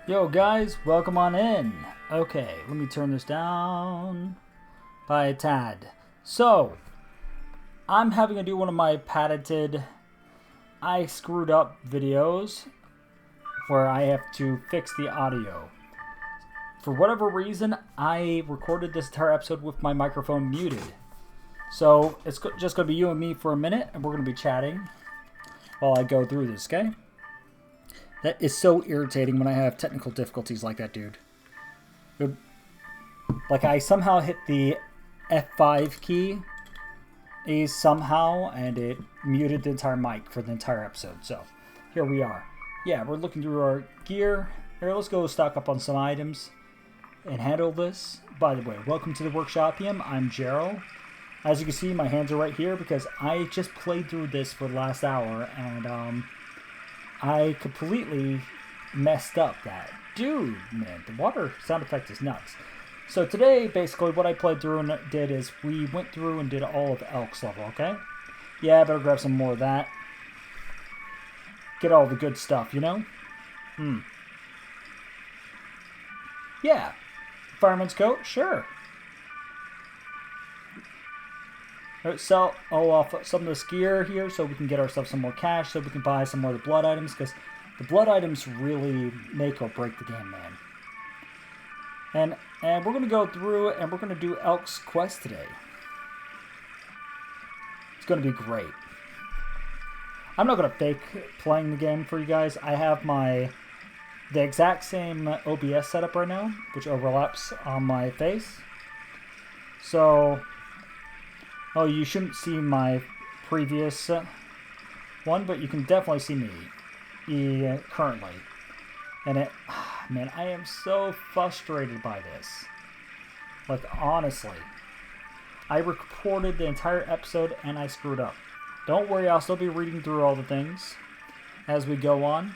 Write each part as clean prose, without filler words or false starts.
Yo guys, welcome on in. Okay, let me turn this down by a tad. So, I'm having to do one of my patented I screwed up videos where I have to fix the audio. For whatever reason, I recorded this entire episode with my microphone muted. So, it's just going to be you and me for a minute, and we're going to be chatting while I go through this, okay? That is so irritating when I have technical difficulties like that, dude. Like, I somehow hit the F5 key somehow, and it muted the entire mic for the entire episode. So, here we are. Yeah, we're looking through our gear. Here, let's go stock up on some items and handle this. By the way, welcome to the Workshop PM. I'm Gerald. As you can see, my hands are right here because I just played through this for the last hour, and, I completely messed up that. Dude, man, the water sound effect is nuts. So today, basically, what I played through and did is we went through and did all of Elk's level, okay? Yeah, I better grab some more of that. Get all the good stuff, you know? Yeah. Fireman's coat? Sure. Let's sell all off some of this gear here so we can get ourselves some more cash so we can buy some more of the blood items, because the blood items really make or break the game, man. And we're going to go through and we're going to do Elk's quest today. It's going to be great. I'm not going to fake playing the game for you guys. I have the exact same OBS setup right now, which overlaps on my face. So... oh, you shouldn't see my previous one, but you can definitely see me currently. And man, I am so frustrated by this. Like, honestly. I recorded the entire episode and I screwed up. Don't worry, I'll still be reading through all the things as we go on.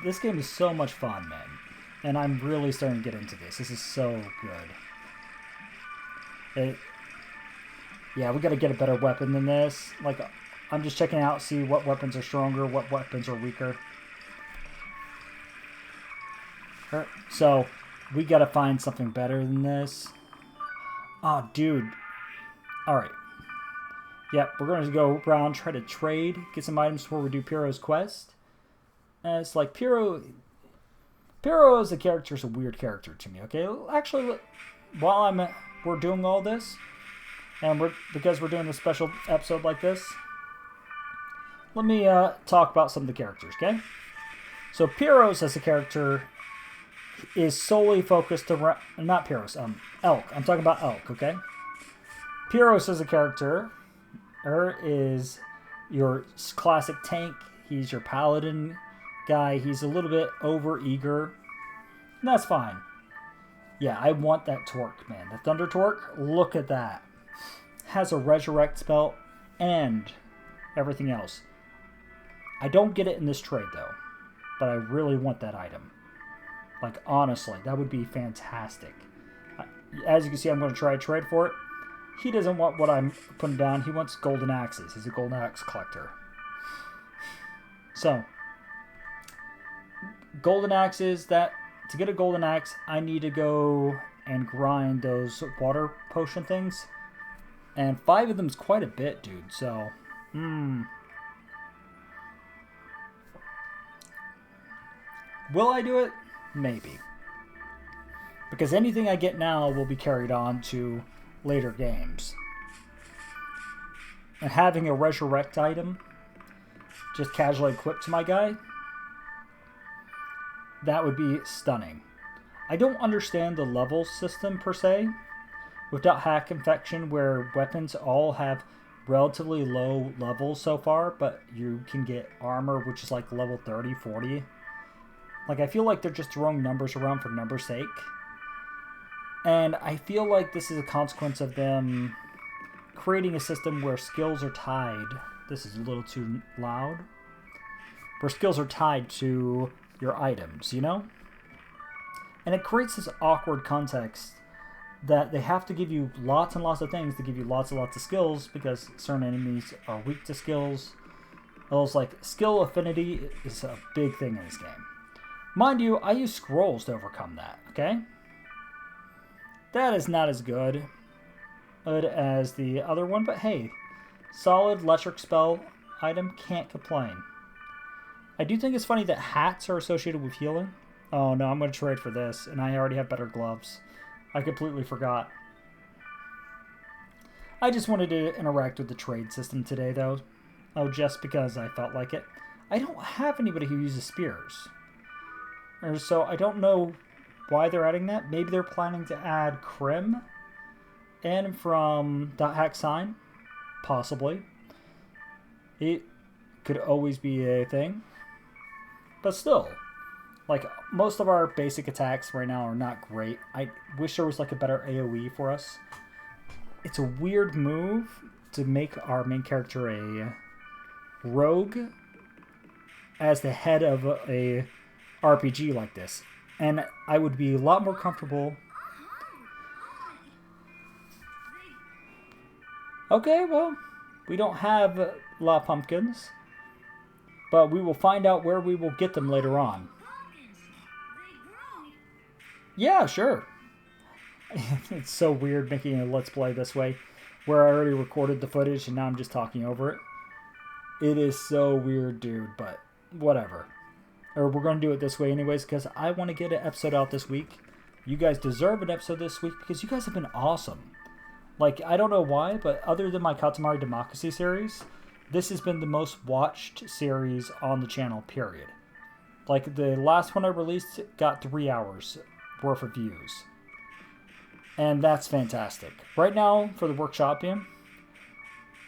This game is so much fun, man. And I'm really starting to get into this. This is so good. Yeah, we gotta get a better weapon than this. Like, I'm just checking out, see what weapons are stronger, what weapons are weaker. So, we gotta find something better than this. Oh, dude. Alright. Yep, we're gonna go around, try to trade, get some items before we do Piero's quest. And it's like, Piero as a character is a weird character to me, okay? Actually, while we're doing all this, and because we're doing a special episode like this, let me talk about some of the characters, okay? So Piero's as a character is solely focused around... not Piero's, Elk. I'm talking about Elk, okay? Piero's as a character is your classic tank. He's your paladin guy. He's a little bit over-eager. And that's fine. Yeah, I want that torque, man. The Thunder Torque, look at that. Has a Resurrect spell and everything else. I don't get it in this trade, though. But I really want that item. Like, honestly, that would be fantastic. As you can see, I'm going to try to trade for it. He doesn't want what I'm putting down. He wants golden axes. He's a golden axe collector. So... golden axes, to get a golden axe, I need to go and grind those water potion things. And 5 of them is quite a bit, dude. So, will I do it? Maybe. Because anything I get now will be carried on to later games. And having a resurrect item just casually equipped to my guy, that would be stunning. I don't understand the level system per se. Without hack infection, where weapons all have relatively low levels so far, but you can get armor which is like level 30, 40. Like, I feel like they're just throwing numbers around for numbers' sake. And I feel like this is a consequence of them creating a system where skills are tied. This is a little too loud. Where skills are tied to your items, you know? And it creates this awkward context that they have to give you lots and lots of things to give you lots and lots of skills, because certain enemies are weak to skills. Those like skill affinity is a big thing in this game. Mind you, I use scrolls to overcome that, okay? That is not as good as the other one, but hey, solid electric spell item, can't complain. I do think it's funny that hats are associated with healing. Oh no, I'm going to trade for this, and I already have better gloves. I completely forgot. I just wanted to interact with the trade system today, though. Oh, just because I felt like it. I don't have anybody who uses spears. So I don't know why they're adding that. Maybe they're planning to add Crim in from .hack sign. Possibly. It could always be a thing. But still, like, most of our basic attacks right now are not great. I wish there was like a better AoE for us. It's a weird move to make our main character a rogue as the head of a RPG like this. And I would be a lot more comfortable. Okay, well, we don't have a lot of pumpkins, but we will find out where we will get them later on. Yeah, sure. It's so weird making a Let's Play this way, where I already recorded the footage and now I'm just talking over it. It is so weird, dude, but whatever. Or we're going to do it this way anyways, because I want to get an episode out this week. You guys deserve an episode this week because you guys have been awesome. Like, I don't know why, but other than my Katamari Democracy series, this has been the most watched series on the channel, period. Like, the last one I released got 3 hours worth of views. And that's fantastic. Right now, for the workshop game,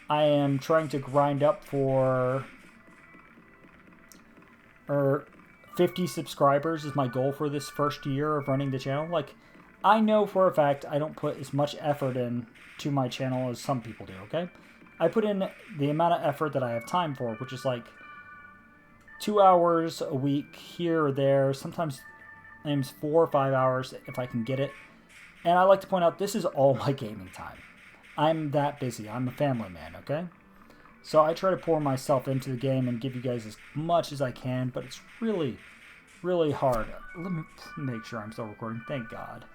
I am trying to grind up for 50 subscribers is my goal for this first year of running the channel. Like, I know for a fact I don't put as much effort in to my channel as some people do, okay? I put in the amount of effort that I have time for, which is like 2 hours a week here or there, sometimes 4 or 5 hours if I can get it. And I like to point out, this is all my gaming time. I'm that busy. I'm a family man, okay? So I try to pour myself into the game and give you guys as much as I can, but it's really, really hard. Let me make sure I'm still recording. Thank God.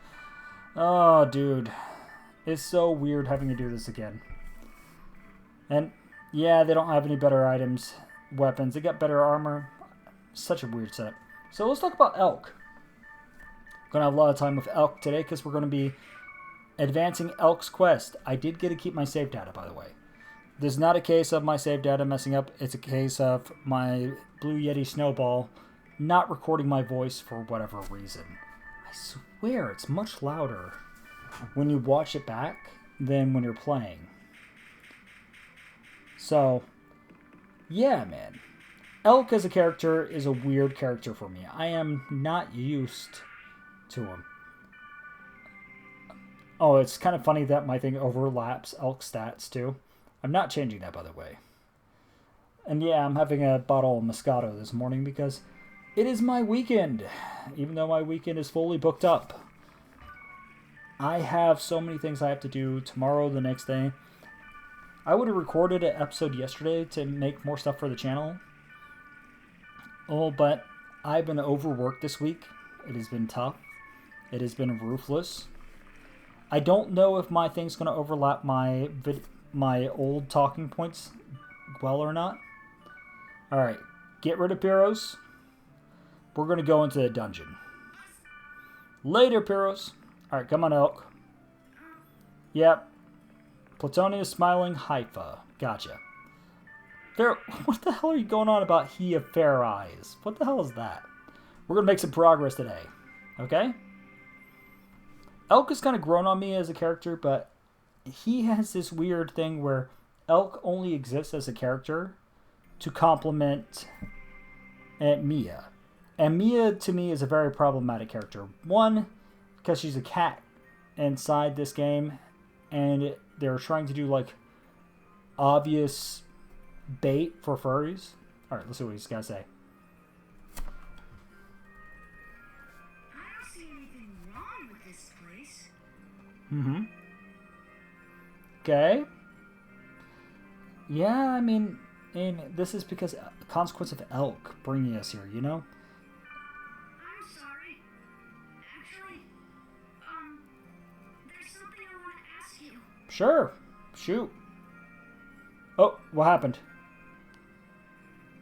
Oh, dude. It's so weird having to do this again. And, yeah, they don't have any better items, weapons. They got better armor. Such a weird setup. So let's talk about Elk. Going to have a lot of time with Elk today because we're going to be advancing Elk's quest. I did get to keep my save data, by the way. This is not a case of my save data messing up. It's a case of my Blue Yeti Snowball not recording my voice for whatever reason. I swear it's much louder when you watch it back than when you're playing. So, yeah, man. Elk as a character is a weird character for me. I am not used to him. Oh, it's kind of funny that my thing overlaps Elk stats too. I'm not changing that, by the way. And yeah, I'm having a bottle of Moscato this morning because it is my weekend. Even though my weekend is fully booked up. I have so many things I have to do tomorrow, the next day. I would have recorded an episode yesterday to make more stuff for the channel. Oh, but I've been overworked this week. It has been tough. It has been ruthless. I don't know if my thing's going to overlap my old talking points well or not. Alright, get rid of Pyros. We're going to go into the dungeon. Later, Pyros. Alright, come on, Elk. Yep. Platonia smiling Haifa. Gotcha. What the hell are you going on about he of fair eyes? What the hell is that? We're going to make some progress today. Okay? Elk has kind of grown on me as a character, but he has this weird thing where Elk only exists as a character to complement Mia. And Mia, to me, is a very problematic character. One, because she's a cat inside this game, and they're trying to do, like, obvious bait for furries. Alright, let's see what he's got to say. Mm-hmm. Okay. Yeah, I mean, And this is because the consequence of Elk bringing us here, you know? I'm sorry. Actually, there's something I want to ask you. Sure. Shoot. Oh, what happened?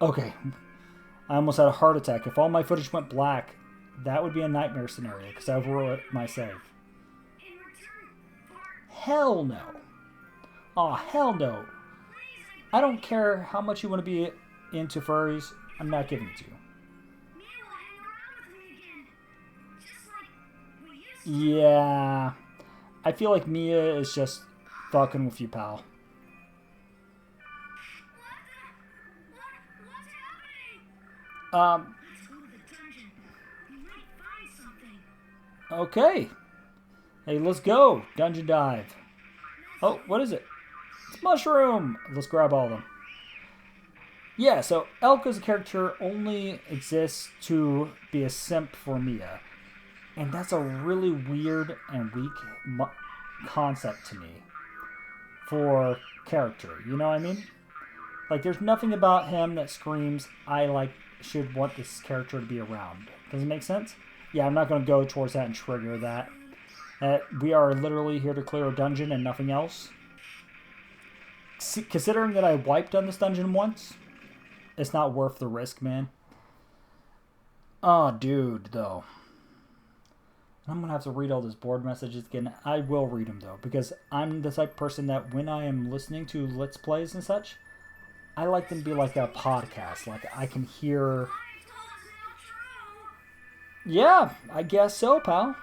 Okay. I almost had a heart attack. If all my footage went black, that would be a nightmare scenario because I overwrote my save. In return for... Hell no. Aw, hell no. Please, I don't care how much you want to be into furries. I'm not giving it to you. Mia will hang around with me again. Just like we used to. Yeah. I feel like Mia is just fucking with you, pal. What's happening? Let's go to the dungeon. We might find something. Okay. Hey, let's go. Dungeon dive. Oh, what is it? It's mushroom. Let's grab all of them. Yeah, so Elk as a character only exists to be a simp for Mia. And that's a really weird and weak concept to me for character. You know what I mean? Like, there's nothing about him that screams, I should want this character to be around. Does it make sense? Yeah, I'm not going to go towards that and trigger that. We are literally here to clear a dungeon and nothing else. Considering that I wiped on this dungeon once, it's not worth the risk, man. Oh, dude, though. I'm going to have to read all those board messages again. I will read them, though, because I'm the type of person that when I am listening to Let's Plays and such, I like them to be like a podcast. Like, I can hear... Yeah, I guess so, pal.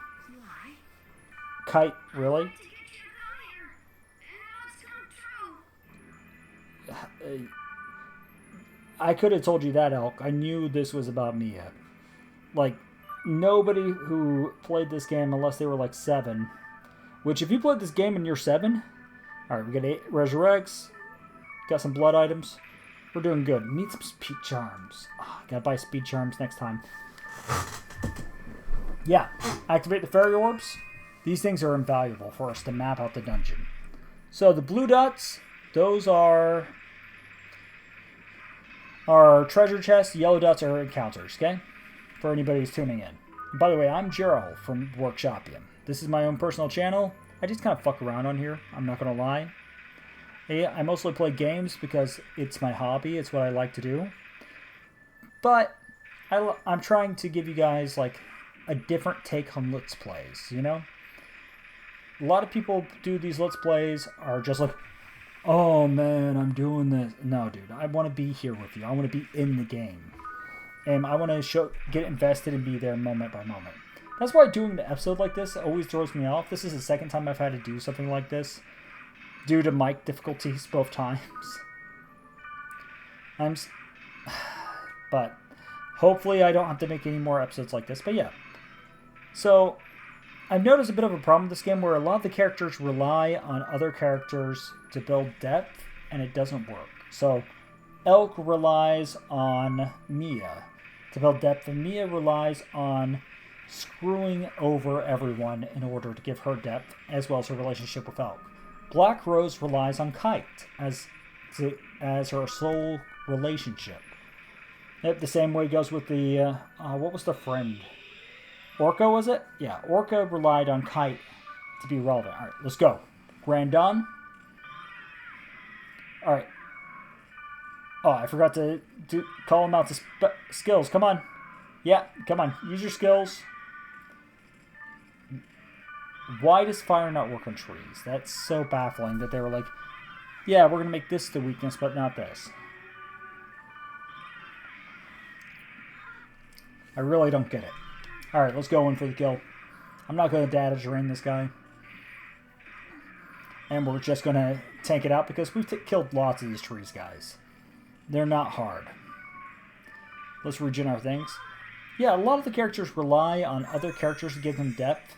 Kite, really? I could have told you that, Elk. I knew this was about Mia. Like, nobody who played this game, unless they were like 7, which if you played this game and you're 7, alright, we got 8 resurrects, got some blood items. We're doing good. Need some speed charms. Oh, gotta buy speed charms next time. Yeah, activate the fairy orbs. These things are invaluable for us to map out the dungeon. So the blue dots, those are our treasure chests. Yellow dots are encounters, okay? For anybody who's tuning in. And by the way, I'm Gerald from Workshopium. This is my own personal channel. I just kind of fuck around on here. I'm not going to lie. I mostly play games because it's my hobby. It's what I like to do. But I'm trying to give you guys like a different take on Let's Plays, you know? A lot of people do these Let's Plays are just like, oh man, I'm doing this. No, dude, I want to be here with you. I want to be in the game. And I want to get invested and be there moment by moment. That's why doing an episode like this always throws me off. This is the second time I've had to do something like this due to mic difficulties both times. But hopefully I don't have to make any more episodes like this. But yeah. So I've noticed a bit of a problem with this game where a lot of the characters rely on other characters to build depth, and it doesn't work. So Elk relies on Mia to build depth, and Mia relies on screwing over everyone in order to give her depth, as well as her relationship with Elk. Black Rose relies on Kite as her sole relationship. The same way goes with the, what was the friend? Orca, was it? Yeah, Orca relied on Kite to be relevant. Alright, let's go. Grandon. Alright. Oh, I forgot to call him out to skills. Come on. Yeah, come on. Use your skills. Why does fire not work on trees? That's so baffling that they were like, yeah, we're going to make this the weakness, but not this. I really don't get it. Alright, let's go in for the kill. I'm not going to data drain this guy. And we're just going to tank it out because we've killed lots of these trees, guys. They're not hard. Let's regen our things. Yeah, a lot of the characters rely on other characters to give them depth.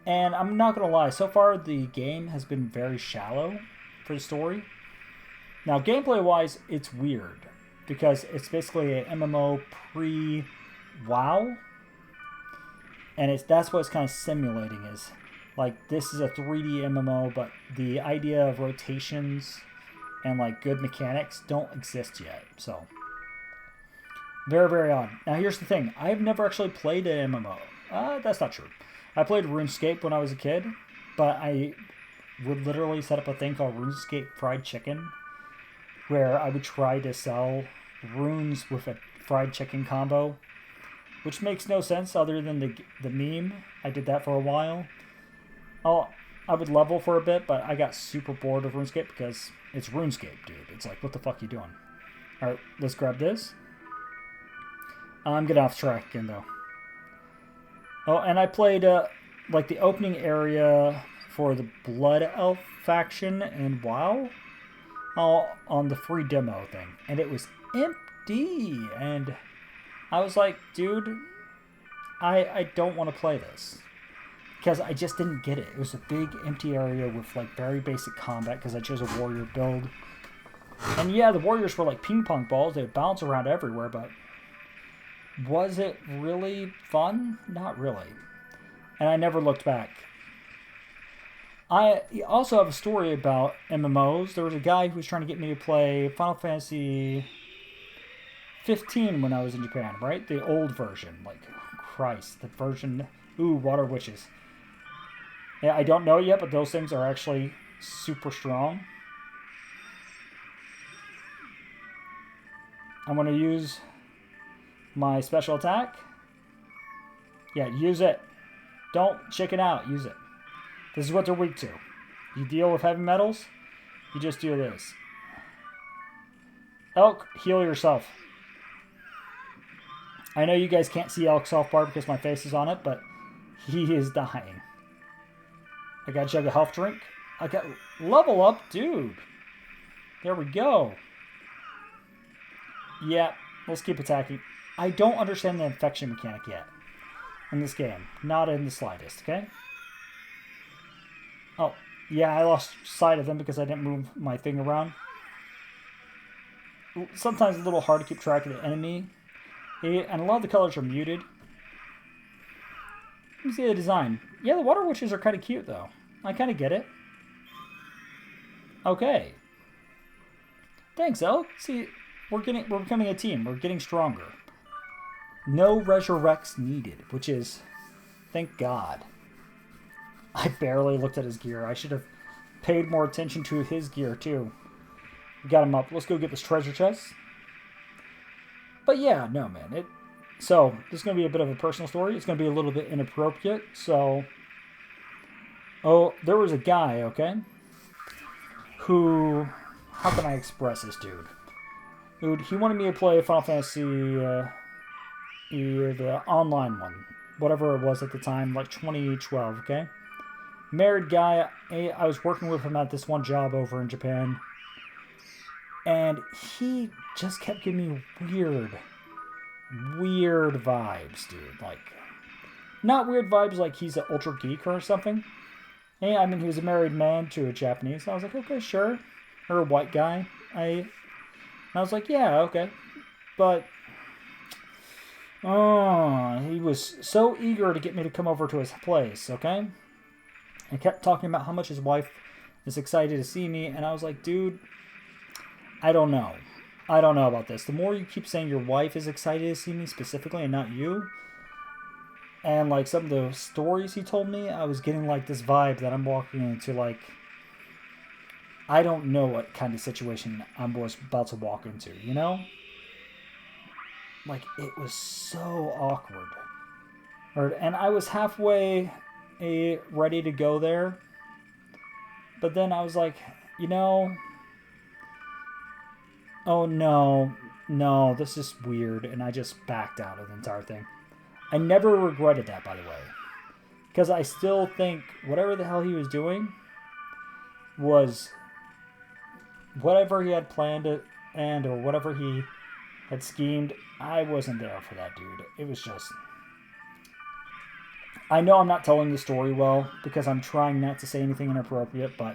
And I'm not going to lie, so far the game has been very shallow for the story. Now, gameplay-wise, it's weird. Because it's basically an MMO pre-WoW. And that's what it's kind of simulating is, like, this is a 3D MMO, but the idea of rotations and like good mechanics don't exist yet. So very, very odd. Now here's the thing: I've never actually played an MMO. That's not true. I played RuneScape when I was a kid, but I would literally set up a thing called RuneScape Fried Chicken, where I would try to sell runes with a fried chicken combo, which makes no sense other than the meme. I did that for a while. I would level for a bit, but I got super bored of RuneScape because it's RuneScape, dude. It's like, what the fuck are you doing? Alright, let's grab this. I'm getting off track again, though. Oh, and I played, like, the opening area for the Blood Elf faction in WoW on the free demo thing. And it was empty. And I was like, dude, I don't want to play this. Because I just didn't get it. It was a big empty area with like very basic combat because I chose a warrior build. And yeah, the warriors were like ping pong balls. They would bounce around everywhere, but was it really fun? Not really. And I never looked back. I also have a story about MMOs. There was a guy who was trying to get me to play Final Fantasy 15 when I was in Japan, right? The old version. Like, Christ, the version... Ooh, Water Witches. Yeah, I don't know yet, but those things are actually super strong. I'm going to use my special attack. Yeah, use it. Don't chicken out. Use it. This is what they're weak to. You deal with heavy metals, you just do this. Elk, heal yourself. I know you guys can't see Elk's health bar because my face is on it, but he is dying. I got chug a health drink. I got level up, dude. There we go. Yeah, let's keep attacking. I don't understand the infection mechanic yet in this game. Not in the slightest, okay? Oh, yeah, I lost sight of them because I didn't move my thing around. Sometimes it's a little hard to keep track of the enemy. And a lot of the colors are muted. Let me see the design. Yeah, the Water Witches are kind of cute, though. I kind of get it. Okay. Thanks, Elk. See, we're becoming a team. We're getting stronger. No resurrects needed, which is, thank God. I barely looked at his gear. I should have paid more attention to his gear, too. We got him up. Let's go get this treasure chest. But yeah, no, man. So, this is going to be a bit of a personal story. It's going to be a little bit inappropriate. So, there was a guy, okay, who, how can I express this dude? Dude, he wanted me to play Final Fantasy, the online one, whatever it was at the time, like 2012, okay? Married guy. I was working with him at this one job over in Japan. And he just kept giving me weird vibes, dude. Like, not weird vibes like he's an ultra geek or something. Hey, I mean, he was a married man to a Japanese. I was like, okay, sure. Or a white guy. I was like, yeah, okay. But, he was so eager to get me to come over to his place, okay? And kept talking about how much his wife is excited to see me. And I was like, dude, I don't know. I don't know about this. The more you keep saying your wife is excited to see me specifically and not you, and like some of the stories he told me, I was getting like this vibe that I'm walking into like, I don't know what kind of situation I was about to walk into, you know? Like, it was so awkward. And I was halfway ready to go there, but then I was like, you know... Oh, no, this is weird, and I just backed out of the entire thing. I never regretted that, by the way. Because I still think whatever the hell he was doing was whatever he had planned it or whatever he had schemed. I wasn't there for that, dude. It was just... I know I'm not telling the story well because I'm trying not to say anything inappropriate, but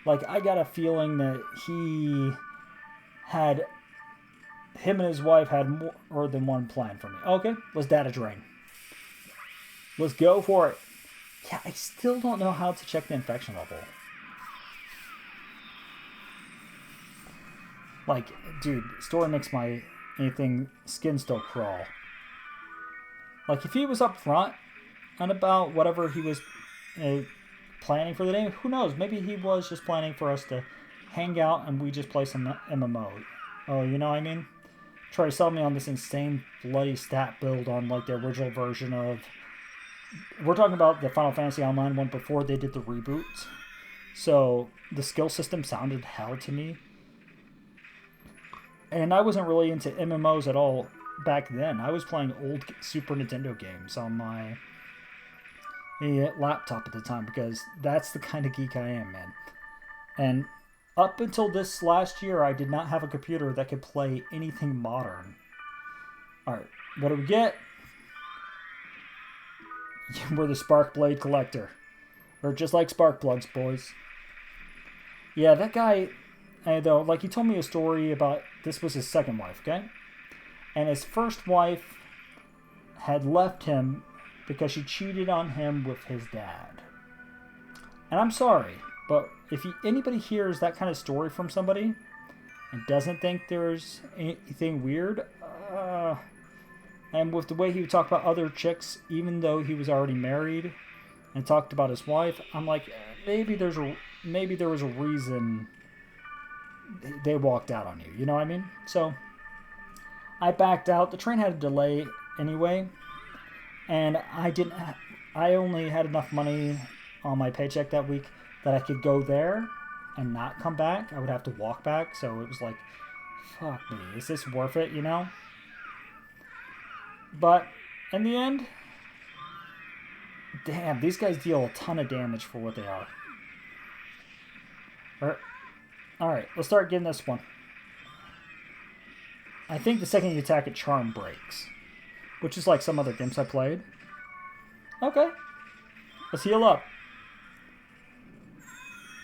like I got a feeling that him and his wife had more than one plan for me. Okay, let's data drain. Let's go for it. Yeah, I still don't know how to check the infection level. Like, dude, story makes my anything skin still crawl. Like, if he was up front and about whatever he was planning for the day, who knows? Maybe he was just planning for us to hang out and we just play some MMO. Oh, you know what I mean? Try to sell me on this insane bloody stat build on like the original version of. We're talking about the Final Fantasy Online one before they did the reboot. So the skill system sounded hell to me. And I wasn't really into MMOs at all back then. I was playing old Super Nintendo games on my laptop at the time because that's the kind of geek I am, man. And up until this last year, I did not have a computer that could play anything modern. Alright, what do we get? We're the Spark Blade Collector. We're just like spark plugs, boys. Yeah, that guy, though, like he told me a story about this was his second wife, okay? And his first wife had left him because she cheated on him with his dad. And I'm sorry, but if anybody hears that kind of story from somebody and doesn't think there's anything weird, and with the way he would talk about other chicks, even though he was already married, and talked about his wife, I'm like, maybe there was a reason they walked out on you. You know what I mean? So I backed out. The train had a delay anyway, and I only had enough money on my paycheck that week that I could go there and not come back. I would have to walk back, so it was like, fuck me, is this worth it, you know? But in the end, damn, these guys deal a ton of damage for what they are. Alright, let's start getting this one. I think the second you attack it, Charm breaks. Which is like some other games I played. Okay. Let's heal up.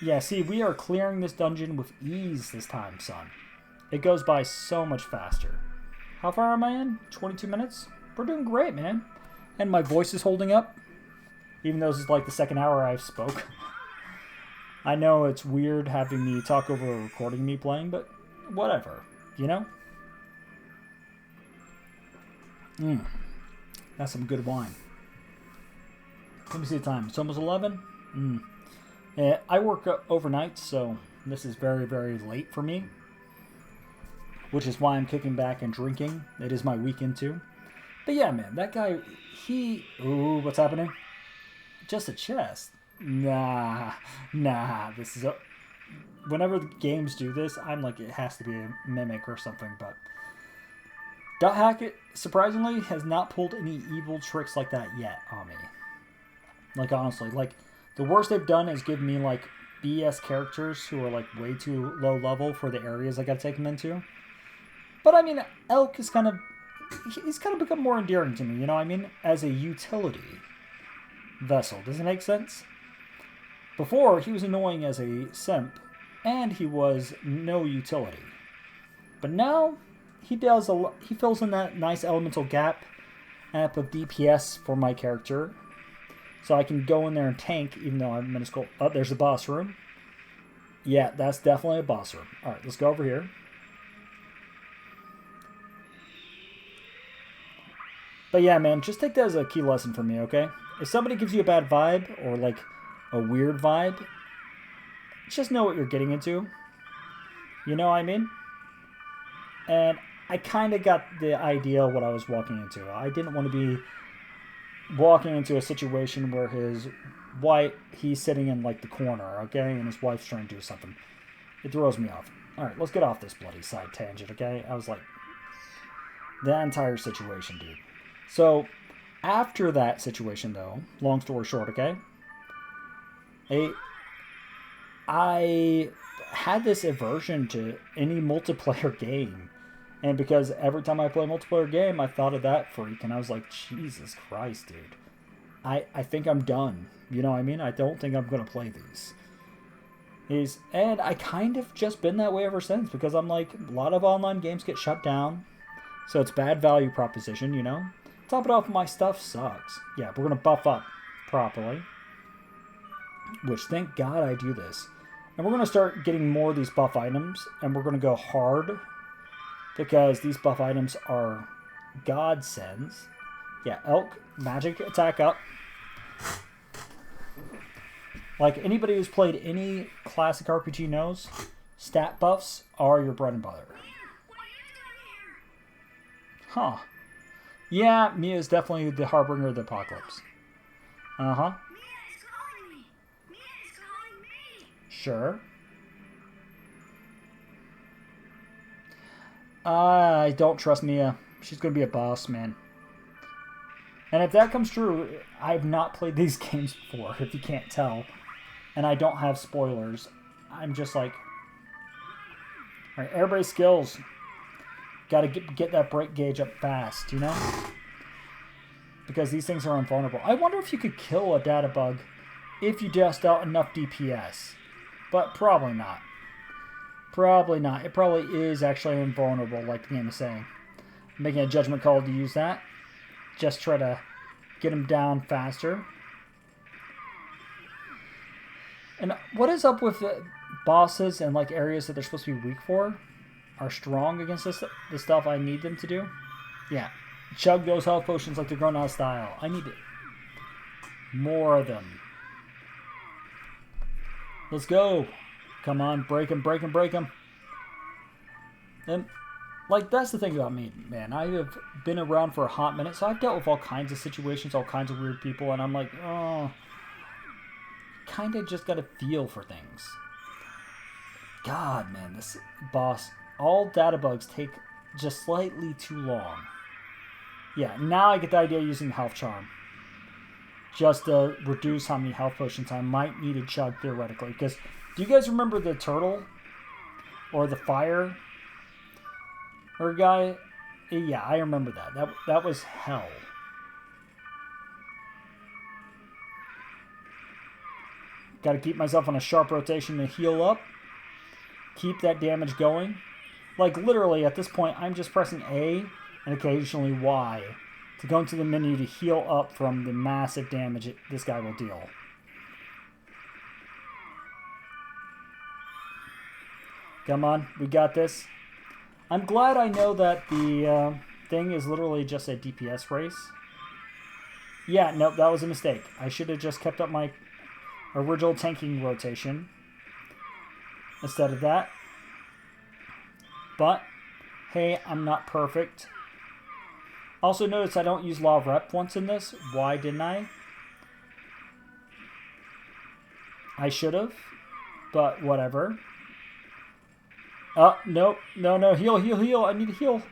Yeah, see, we are clearing this dungeon with ease this time, son. It goes by so much faster. How far am I in? 22 minutes? We're doing great, man. And my voice is holding up. Even though this is like the second hour I've spoke. I know it's weird having me talk over a recording me playing, but whatever. You know? That's some good wine. Let me see the time. It's almost 11. Yeah, I work overnight, so this is very, very late for me. Which is why I'm kicking back and drinking. It is my weekend too. But yeah, man, that guy, ooh, what's happening? Just a chest. Nah, this is whenever the games do this, I'm like, it has to be a mimic or something, but Dot Hackett, surprisingly, has not pulled any evil tricks like that yet on me. Like, honestly, like, the worst they've done is give me, like, BS characters who are, like, way too low level for the areas I gotta take them into. But, I mean, Elk is he's kind of become more endearing to me, you know what I mean? As a utility vessel. Does it make sense? Before, he was annoying as a simp, and he was no utility. But now, he fills in that nice elemental gap of DPS for my character. So I can go in there and tank, even though I'm minuscule. Oh, there's a boss room. Yeah, that's definitely a boss room. Alright, let's go over here. But yeah, man, just take that as a key lesson for me, okay? If somebody gives you a bad vibe, or like a weird vibe, just know what you're getting into. You know what I mean? And I kind of got the idea of what I was walking into. I didn't want to be walking into a situation where he's sitting in like the corner, okay? And his wife's trying to do something. It throws me off. Alright, let's get off this bloody side tangent, okay? I was like, that entire situation, dude. So, after that situation, though, long story short, okay? I had this aversion to any multiplayer game. And because every time I play a multiplayer game, I thought of that freak. And I was like, Jesus Christ, dude. I think I'm done. You know what I mean? I don't think I'm going to play these. And I kind of just been that way ever since. Because I'm like, a lot of online games get shut down. So it's bad value proposition, you know? Top it off, my stuff sucks. Yeah, we're going to buff up properly. Which, thank God I do this. And we're going to start getting more of these buff items. And we're going to go hard. Because these buff items are godsends. Yeah, elk, magic attack up. Like anybody who's played any classic RPG knows, stat buffs are your bread and butter. Huh. Yeah, Mia is definitely the harbinger of the apocalypse. Uh-huh. Sure. I don't trust Mia. She's going to be a boss, man. And if that comes true, I've not played these games before, if you can't tell. And I don't have spoilers. I'm just like... Alright, everybody's skills. Gotta get that break gauge up fast, you know? Because these things are invulnerable. I wonder if you could kill a data bug if you just out enough DPS. But probably not. Probably not. It probably is actually invulnerable, like the game is saying. I'm making a judgment call to use that. Just try to get them down faster. And what is up with the bosses and like areas that they're supposed to be weak for? Are strong against the stuff I need them to do? Yeah. Chug those health potions like they're going out of style. I need more of them. Let's go. Come on, break them, break them, break them. And, like, that's the thing about me, man. I have been around for a hot minute, so I've dealt with all kinds of situations, all kinds of weird people, and I'm like, oh... kind of just got a feel for things. God, man, this boss... all data bugs take just slightly too long. Yeah, now I get the idea of using Health Charm. Just to reduce how many health potions I might need to chug, theoretically. Because, do you guys remember the turtle? Or the fire? Or guy? Yeah, I remember that. That was hell. Gotta keep myself on a sharp rotation to heal up. Keep that damage going. Like, literally, at this point, I'm just pressing A and occasionally Y to go into the menu to heal up from the massive damage this guy will deal. Come on, we got this. I'm glad I know that the thing is literally just a DPS race. Yeah, nope, that was a mistake. I should have just kept up my original tanking rotation instead of that. But, hey, I'm not perfect. Also notice I don't use Law of Rep once in this. Why didn't I? I should have, but whatever. Oh, nope. No, heal, heal, heal. I need to heal.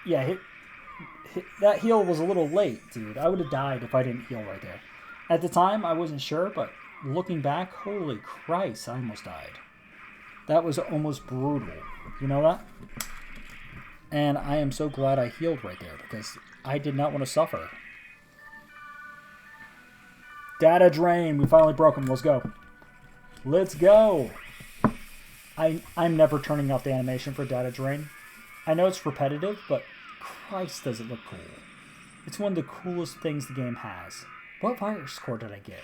Yeah, that heal was a little late, dude. I would have died if I didn't heal right there. At the time, I wasn't sure, but looking back, holy Christ, I almost died. That was almost brutal. You know that? And I am so glad I healed right there because I did not want to suffer. Data drain. We finally broke him. Let's go. Let's go. I'm never turning off the animation for data drain. I know it's repetitive, but Christ does it look cool. It's one of the coolest things the game has. What virus score did I get?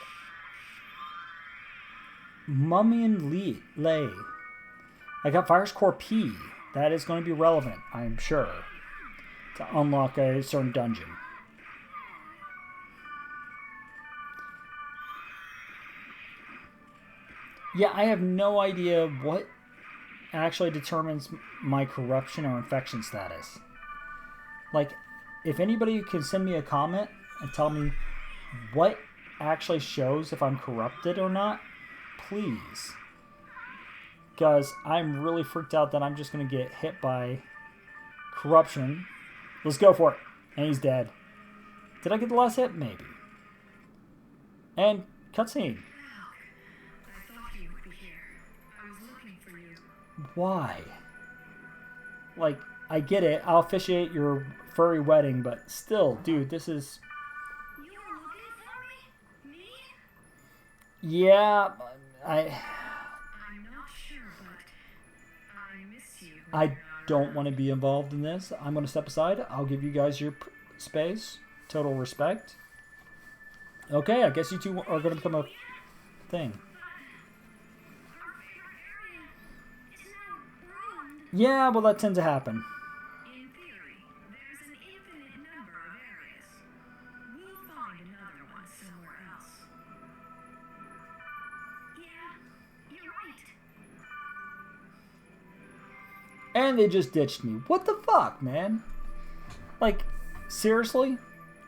Mummy and Lay. I got Virus Core P. That is going to be relevant, I'm sure, to unlock a certain dungeon. Yeah, I have no idea what actually determines my corruption or infection status. Like, if anybody can send me a comment and tell me what actually shows if I'm corrupted or not, please. Because I'm really freaked out that I'm just going to get hit by corruption. Let's go for it. And he's dead. Did I get the last hit? Maybe. And cutscene. I thought you would be here. I was looking for you. Why? Like, I get it. I'll officiate your furry wedding, but still, dude, this is... You were looking for me? Me? Yeah, I'm not sure, but I miss you. I don't want to be involved in this. I'm going to step aside. I'll give you guys your space. Total respect. Okay, I guess you two are going to become a thing. I Yeah, well, that tends to happen. In theory, there's an infinite number of areas. We'll find another one somewhere else. Yeah, you're right. And they just ditched me. What the fuck, man? Like, seriously?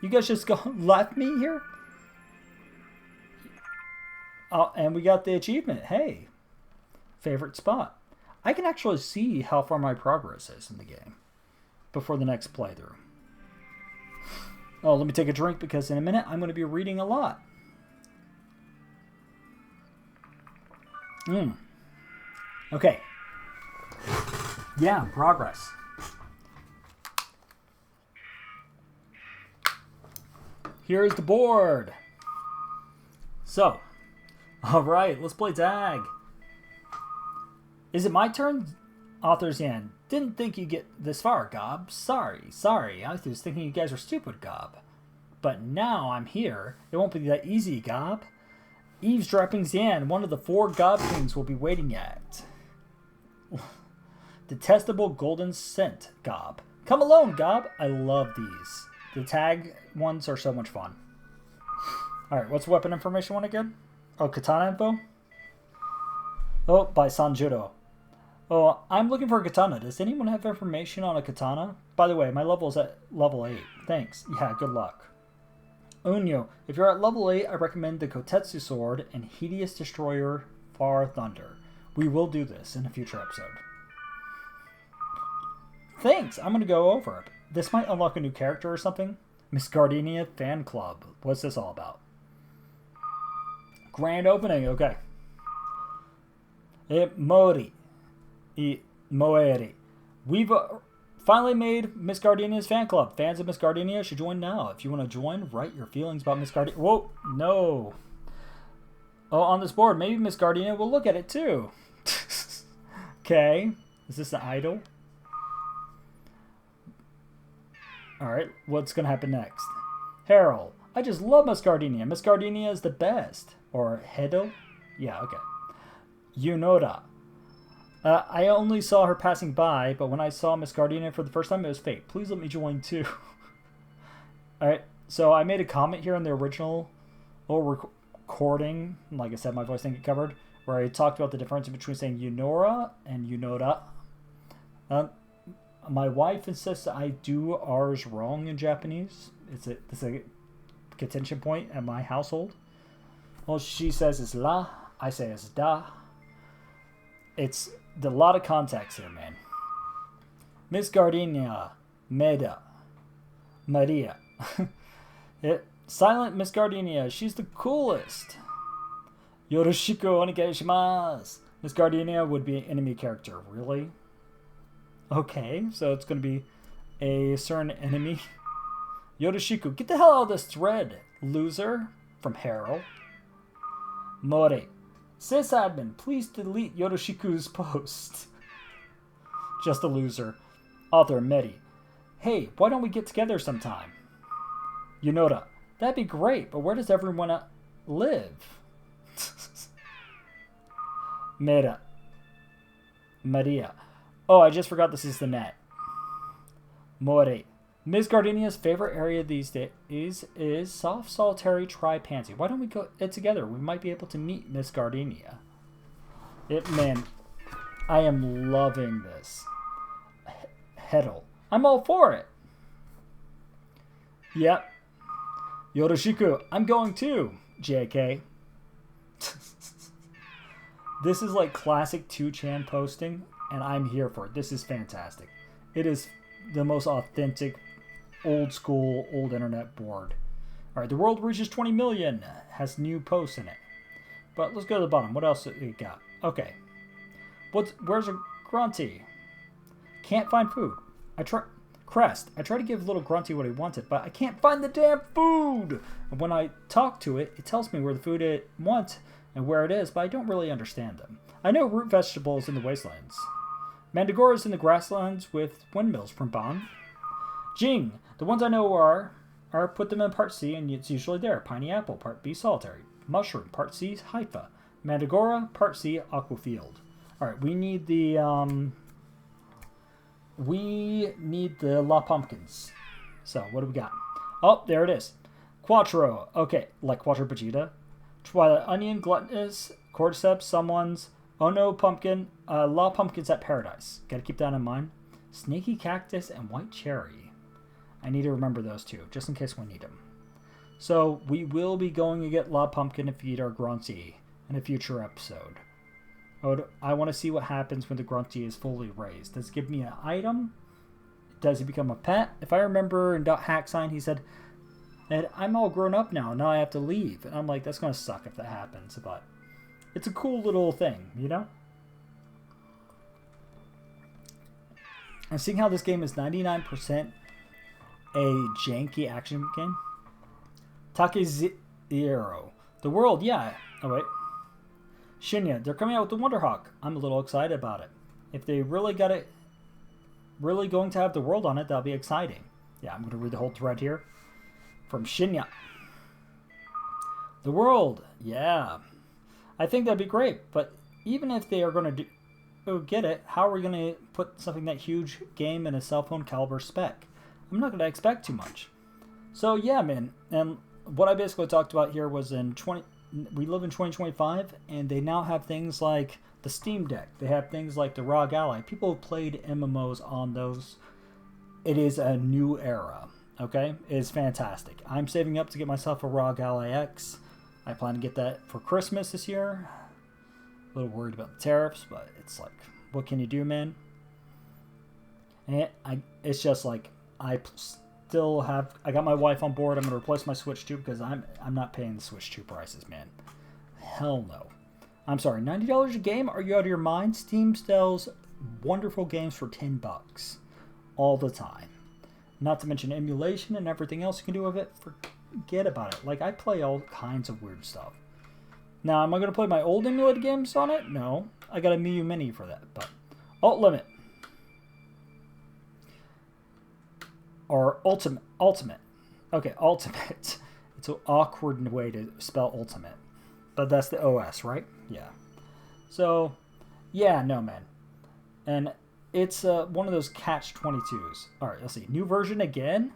You guys just left me here? Oh, and we got the achievement. Hey, favorite spot. I can actually see how far my progress is in the game before the next playthrough. Oh, let me take a drink because in a minute I'm going to be reading a lot. Okay. Yeah, progress. Here's the board. So, all right, let's play tag. Is it my turn? Author's Yan. Didn't think you'd get this far, Gob. Sorry. I was thinking you guys were stupid, Gob. But now I'm here. It won't be that easy, Gob. Eavesdropping Zan, one of the 4 Gob Kings, will be waiting at. Detestable Golden Scent, Gob. Come alone, Gob. I love these. The tag ones are so much fun. Alright, what's weapon information one again? Oh, katana info? Oh, by Sanjuro. Oh, I'm looking for a katana. Does anyone have information on a katana? By the way, my level is at level 8. Thanks. Yeah, good luck. Unyo, if you're at level 8, I recommend the Kotetsu Sword and Hideous Destroyer Far Thunder. We will do this in a future episode. Thanks, I'm going to go over it. This might unlock a new character or something. Miss Gardenia Fan Club. What's this all about? Grand opening, okay. Mori. Moeri. We've finally made Miss Gardenia's fan club. Fans of Miss Gardenia should join now. If you want to join, write your feelings about Miss Gardenia. Whoa, no. Oh, on this board, maybe Miss Gardenia will look at it too. Okay. Is this an idol? Alright, what's going to happen next? Harold. I just love Miss Gardenia. Miss Gardenia is the best. Or Hedo? Yeah, okay. Yunoda. I only saw her passing by, but when I saw Miss Gardenia for the first time, it was fake. Please let me join too. Alright, so I made a comment here in the original recording. Like I said, my voice didn't get covered. Where I talked about the difference between saying Yunora and Yunoda. My wife insists that I do R's wrong in Japanese. It's a contention point at my household. Well, she says it's la. I say it's da. It's a lot of context here, man. Miss Gardenia, Meda, Maria. Silent Miss Gardenia, she's the coolest. Yoroshiku onegaishimasu. Miss Gardenia would be an enemy character, really? Okay, so it's going to be a certain enemy. Yoroshiku, get the hell out of this thread, loser. From Harold. Mori. Sysadmin, please delete Yoroshiku's post. Just a loser. Author Medi. Hey, why don't we get together sometime? Yunoda. That'd be great, but where does everyone live? Meda. Maria. Oh, I just forgot this is the net. Mori. Ms. Gardenia's favorite area these days is soft solitary tri-pansy. Why don't we go it together? We might be able to meet Miss Gardenia. Man, I am loving this. Hedel. I'm all for it. Yep. Yoroshiku, I'm going too. JK. This is like classic 2chan posting, and I'm here for it. This is fantastic. It is the most authentic old school, old internet board. Alright, the world reaches 20 million. Has new posts in it. But let's go to the bottom. What else we got? Okay. Where's a Grunty? Can't find food. Crest. I try to give little Grunty what he wanted, but I can't find the damn food! And when I talk to it, it tells me where the food it wants and where it is, but I don't really understand them. I know root vegetables in the wastelands. Mandragoras in the grasslands with windmills from Bon. Jing. The ones I know are put them in part C, and it's usually there. Piney apple, part B, solitary. Mushroom, part C, Haifa. Mandragora, part C, Aquafield. Alright, we need the we need the La Pumpkins. So, what do we got? Oh, there it is. Quattro. Okay, like Quattro Vegeta. Twilight Onion, Gluttonous, Cordyceps, Someone's, Oh No Pumpkin, La Pumpkins at Paradise. Gotta keep that in mind. Snaky Cactus and White Cherry. I need to remember those two, just in case we need them. So, we will be going to get La Pumpkin to feed our Grunty in a future episode. I want to see what happens when the Grunty is fully raised. Does it give me an item? Does he become a pet? If I remember in Hack Sign, he said that I'm all grown up now I have to leave. And I'm like, that's going to suck if that happens. But it's a cool little thing, you know? And seeing how this game is 99% a janky action game. Takezero. The world, yeah. Oh, wait. Shinya, they're coming out with the Wonderhawk. I'm a little excited about it. If they really got it, really going to have the world on it, that'll be exciting. Yeah, I'm going to read the whole thread here. From Shinya. The world, yeah. I think that'd be great, but even if they are going to get it, how are we going to put something that huge game in a cell phone caliber spec? I'm not going to expect too much. So yeah, man, and what I basically talked about here was we live in 2025, and they now have things like the Steam Deck. They have things like the ROG Ally. People have played MMOs on those. It is a new era, okay? It is fantastic. I'm saving up to get myself a ROG Ally X. I plan to get that for Christmas this year. A little worried about the tariffs, but it's like, what can you do, man? And it's just like, I got my wife on board. I'm going to replace my Switch 2 because I'm not paying the Switch 2 prices, man. Hell no. I'm sorry, $90 a game? Are you out of your mind? Steam sells wonderful games for $10 all the time. Not to mention emulation and everything else you can do with it. Forget about it. Like, I play all kinds of weird stuff. Now, am I going to play my old emulated games on it? No. I got a Miu Mini for that. But Alt Limit. Or Ultimate. Okay, Ultimate. It's an awkward way to spell Ultimate. But that's the OS, right? Yeah. So, yeah, no, man. And it's one of those catch-22s. Alright, let's see. New version again?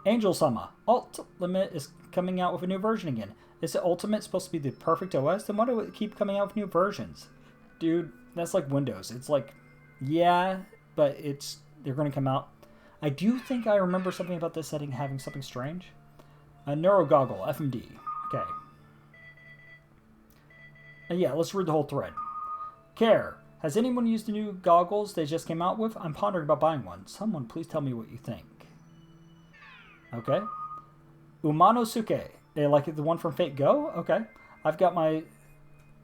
Angel Sama. Ultimate is coming out with a new version again. Is the Ultimate supposed to be the perfect OS? Then why do it keep coming out with new versions? Dude, that's like Windows. It's like, yeah, but they're going to come out. I do think I remember something about this setting having something strange. A Neuro Goggle, FMD. Okay. Yeah, let's read the whole thread. Care. Has anyone used the new goggles they just came out with? I'm pondering about buying one. Someone please tell me what you think. Okay. Umanosuke. Like the one from Fate Go? Okay. I've got my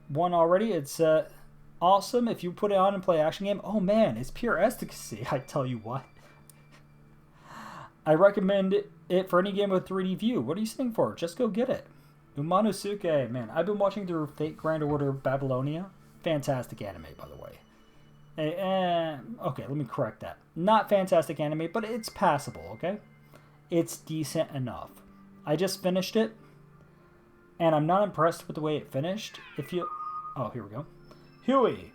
one already. It's awesome if you put it on and play action game. Oh man, it's pure ecstasy. I tell you what. I recommend it for any game with 3D view. What are you sitting for? Just go get it. Umanosuke, man. I've been watching through Fate Grand Order Babylonia. Fantastic anime, by the way. Okay, let me correct that. Not fantastic anime, but it's passable, okay? It's decent enough. I just finished it, and I'm not impressed with the way it finished. Oh, here we go. Huey,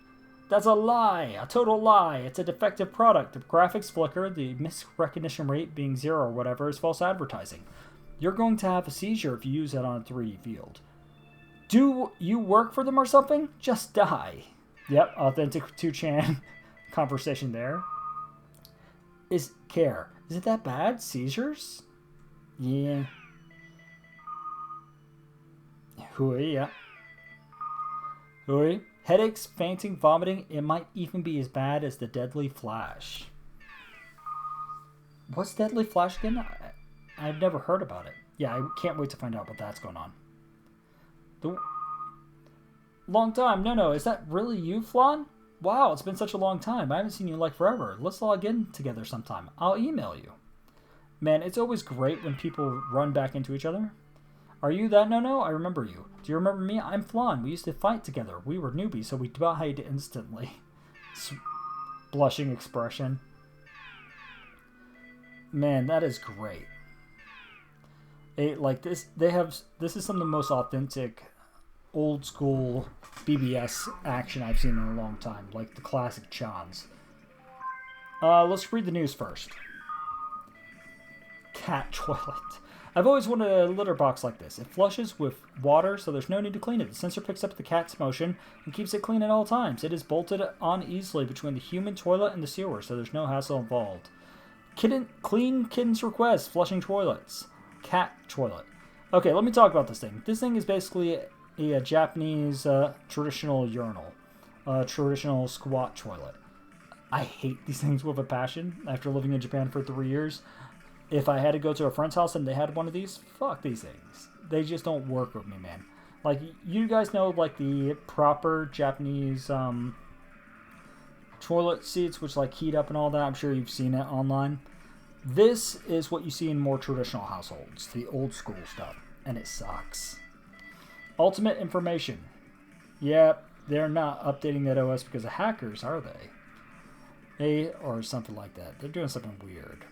that's a lie, a total lie. It's a defective product. The graphics flicker, the misrecognition rate being 0 or whatever is false advertising. You're going to have a seizure if you use it on a 3D field. Do you work for them or something? Just die. Yep, authentic 2chan conversation there. Is it that bad? Seizures? Yeah. Hui, yeah. Hui. Headaches, fainting, vomiting. It might even be as bad as the Deadly Flash. What's Deadly Flash again? I've never heard about it. Yeah, I can't wait to find out what that's going on. Long time. No. Is that really you, Flan? Wow, it's been such a long time. I haven't seen you in like forever. Let's log in together sometime. I'll email you. Man, it's always great when people run back into each other. Are you that No? I remember you. Do you remember me? I'm Flan. We used to fight together. We were newbies, so we died instantly. Blushing expression. Man, that is great. This is some of the most authentic, old school BBS action I've seen in a long time. Like the classic Chans. Let's read the news first. Cat toilet. I've always wanted a litter box like this. It flushes with water, so there's no need to clean it. The sensor picks up the cat's motion and keeps it clean at all times. It is bolted on easily between the human toilet and the sewer, so there's no hassle involved. Clean kitten's request, flushing toilets. Cat toilet. Okay, let me talk about this thing. This thing is basically a Japanese traditional urinal. Traditional squat toilet. I hate these things with a passion after living in Japan for 3 years. If I had to go to a friend's house and they had one of these, fuck these things. They just don't work with me, man. Like, you guys know, like, the proper Japanese toilet seats, which, like, heat up and all that. I'm sure you've seen it online. This is what you see in more traditional households, the old school stuff, and it sucks. Ultimate information. Yep, they're not updating that OS because of hackers, are they? Or something like that. They're doing something weird.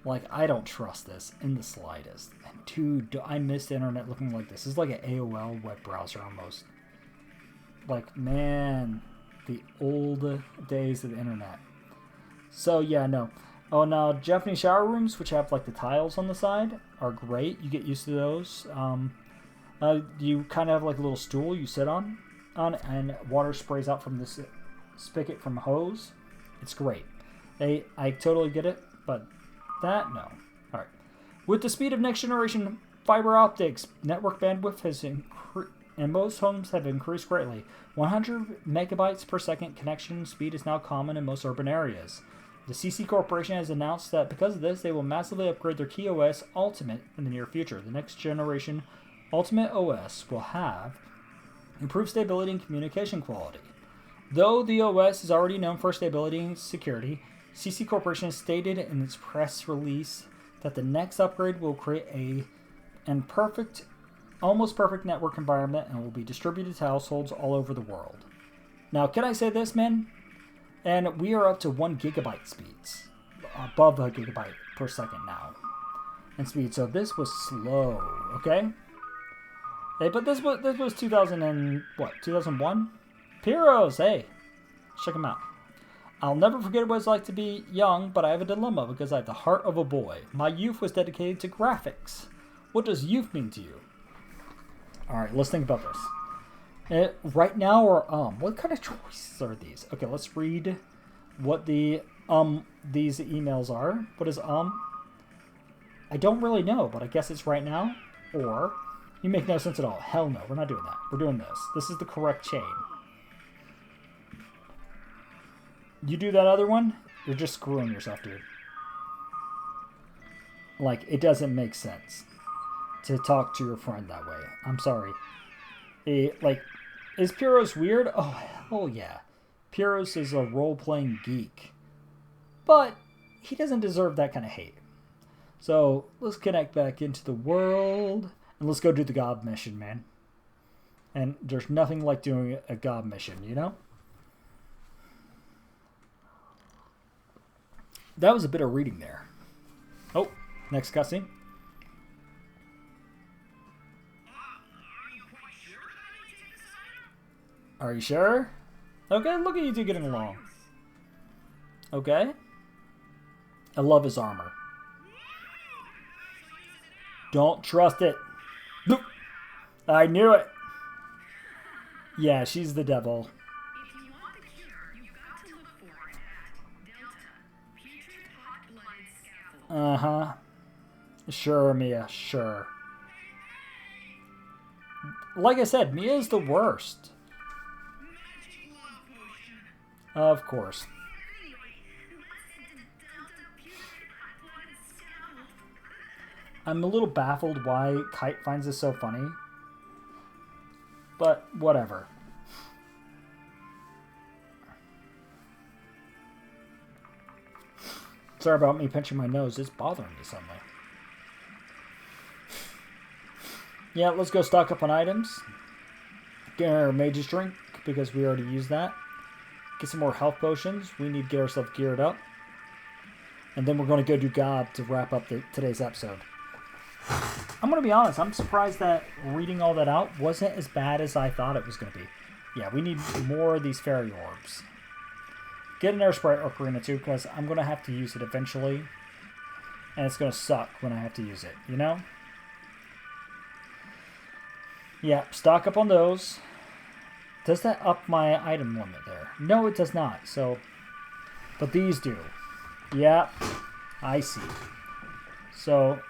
Like, I don't trust this in the slightest. And dude, I miss the internet looking like this. This is like an AOL web browser almost. Like, man, the old days of the internet. So, yeah, no. Oh, now, Japanese shower rooms, which have, like, the tiles on the side, are great. You get used to those. You kind of have, like, a little stool you sit on, and water sprays out from this spigot from a hose. It's great. I totally get it, but that, no. Alright. With the speed of next generation fiber optics, network bandwidth has increased, and most homes have increased greatly. 100 megabytes per second connection speed is now common in most urban areas. The CC Corporation has announced that because of this, they will massively upgrade their key OS Ultimate in the near future. The next generation Ultimate OS will have improved stability and communication quality. Though the OS is already known for stability and security, CC Corporation stated in its press release that the next upgrade will create almost perfect network environment and will be distributed to households all over the world. Now, can I say this, man? And we are up to 1 gigabyte speeds, above a gigabyte per second now in speed. So this was slow, okay? Hey, but this was 2001? Pyros, hey, check them out. I'll never forget what it's like to be young, but I have a dilemma because I have the heart of a boy. My youth was dedicated to graphics. What does youth mean to you? Alright, let's think about this. Right now or what kind of choices are these? Okay, let's read what these emails are. What is I don't really know, but I guess it's right now. Or you make no sense at all. Hell no, we're not doing that. We're doing this. This is the correct chain. You do that other one, you're just screwing yourself, dude. Like, it doesn't make sense to talk to your friend that way. I'm sorry. Is Pyros weird? Oh, hell yeah. Pyros is a role-playing geek. But he doesn't deserve that kind of hate. So, let's connect back into the world, and let's go do the God mission, man. And there's nothing like doing a God mission, you know? That was a bit of reading there. Oh, next cutscene. Are you sure? Okay, look at you two getting along. Okay. I love his armor. Don't trust it. Nope. I knew it. Yeah, she's the devil. If you want the cure, you've got to look for it at Delta, putrid hot-blooded scaffold. Uh-huh. Sure, Mia, sure. Like I said, Mia's the worst. Magic love potion. Of course. Anyway, let's head to Delta, putrid hot-blooded scaffold. I'm a little baffled why Kite finds this so funny. But, whatever. Sorry about me pinching my nose. It's bothering me suddenly. Yeah, let's go stock up on items. Get our mage's drink, because we already used that. Get some more health potions. We need to get ourselves geared up. And then we're going to go do God to wrap up today's episode. I'm going to be honest. I'm surprised that reading all that out wasn't as bad as I thought it was going to be. Yeah, we need more of these fairy orbs. get an Air Sprite Ocarina too, because I'm going to have to use it eventually. And it's going to suck when I have to use it, you know? Yeah, stock up on those. Does that up my item limit there? No, it does not. So, but these do. Yeah, I see. So,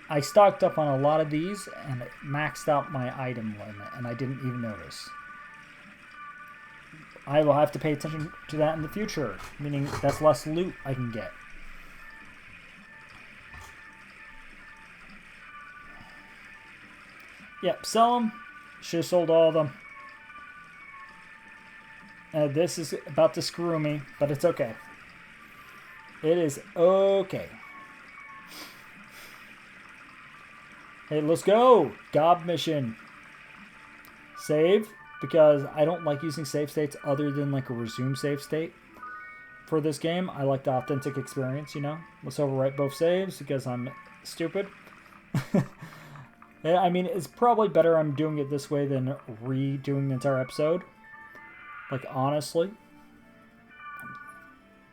I stocked up on a lot of these, and it maxed out my item limit, and I didn't even notice. I will have to pay attention to that in the future, meaning that's less loot I can get. Yep, sell them. Should have sold all of them. This is about to screw me, but it's okay. It is okay. Hey, let's go! Gob mission. Save, because I don't like using save states other than like a resume save state. For this game, I like the authentic experience, you know? Let's overwrite both saves because I'm stupid. I mean, it's probably better I'm doing it this way than redoing the entire episode. Like, honestly.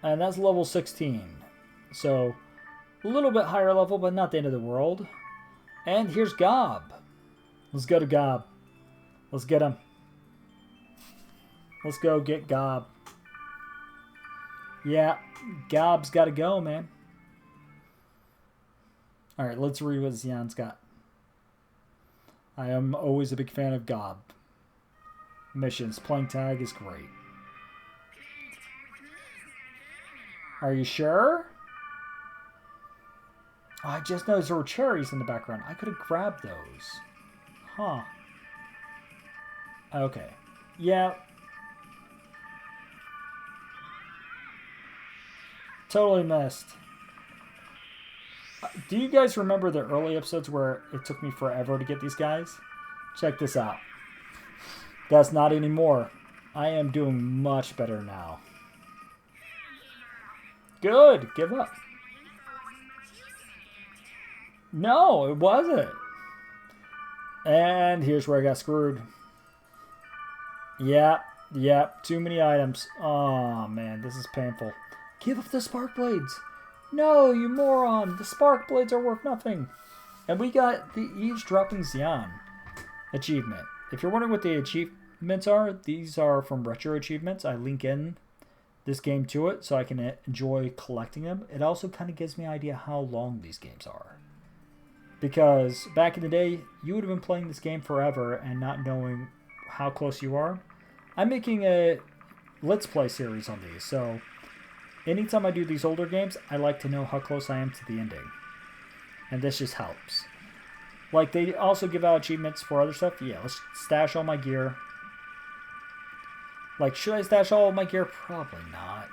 And that's level 16. So, a little bit higher level, but not the end of the world. And here's Gob. Let's go to Gob. Let's get him. Let's go get Gob. Yeah, Gob's got to go, man. Alright, let's read what Xian's got. I am always a big fan of Gob. Missions. Playing tag is great. Are you sure? Oh, I just noticed there were cherries in the background. I could have grabbed those. Huh. Okay. Yeah. Totally missed. Do you guys remember the early episodes where it took me forever to get these guys? Check this out. That's not anymore. I am doing much better now. Good. Give up. No, it wasn't. And here's where I got screwed. Yep. Too many items. Oh, man. This is painful. Give up the spark blades. No, you moron. The spark blades are worth nothing. And we got the eavesdropping Xian achievement. If you're wondering what the achievements are, these are from retro achievements. I link in this game to it so I can enjoy collecting them. It also kind of gives me an idea how long these games are. Because back in the day, you would have been playing this game forever and not knowing how close you are. I'm making a Let's Play series on these, so anytime I do these older games, I like to know how close I am to the ending. And this just helps. Like, they also give out achievements for other stuff. Yeah, let's stash all my gear. Like, should I stash all of my gear? Probably not.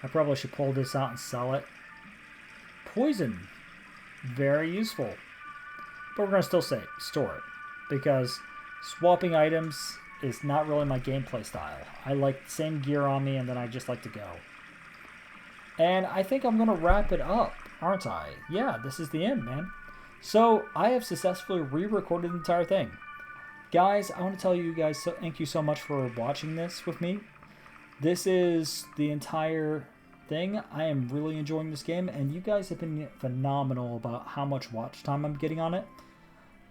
I probably should pull this out and sell it. Poison. Very useful. But we're going to still store it. Because swapping items is not really my gameplay style. I like the same gear on me and then I just like to go. And I think I'm going to wrap it up, aren't I? Yeah, this is the end, man. So, I have successfully re-recorded the entire thing. Guys, I want to tell you guys thank you so much for watching this with me. This is the entire thing. I am really enjoying this game, and you guys have been phenomenal about how much watch time I'm getting on it.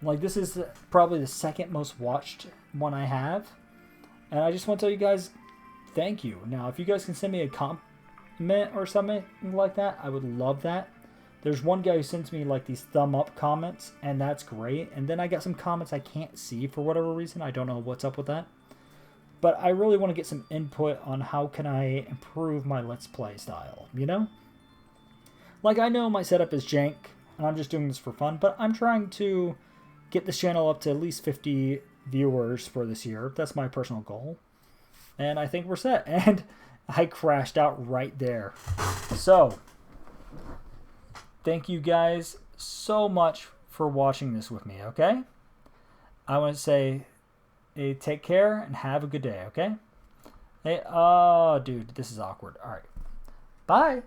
Like, this is probably the second most watched one I have. And I just want to tell you guys, thank you. Now, if you guys can send me a comment or something like that, I would love that. There's one guy who sends me like these thumb up comments, and that's great. And then I got some comments I can't see for whatever reason. I don't know what's up with that. But I really want to get some input on how can I improve my Let's Play style, you know? Like, I know my setup is jank, and I'm just doing this for fun, but I'm trying to get this channel up to at least 50 viewers for this year. That's my personal goal. And I think we're set. And I crashed out right there. So, thank you guys so much for watching this with me, okay? I want to say, hey, take care and have a good day, okay? Hey, oh, dude, this is awkward. All right. Bye.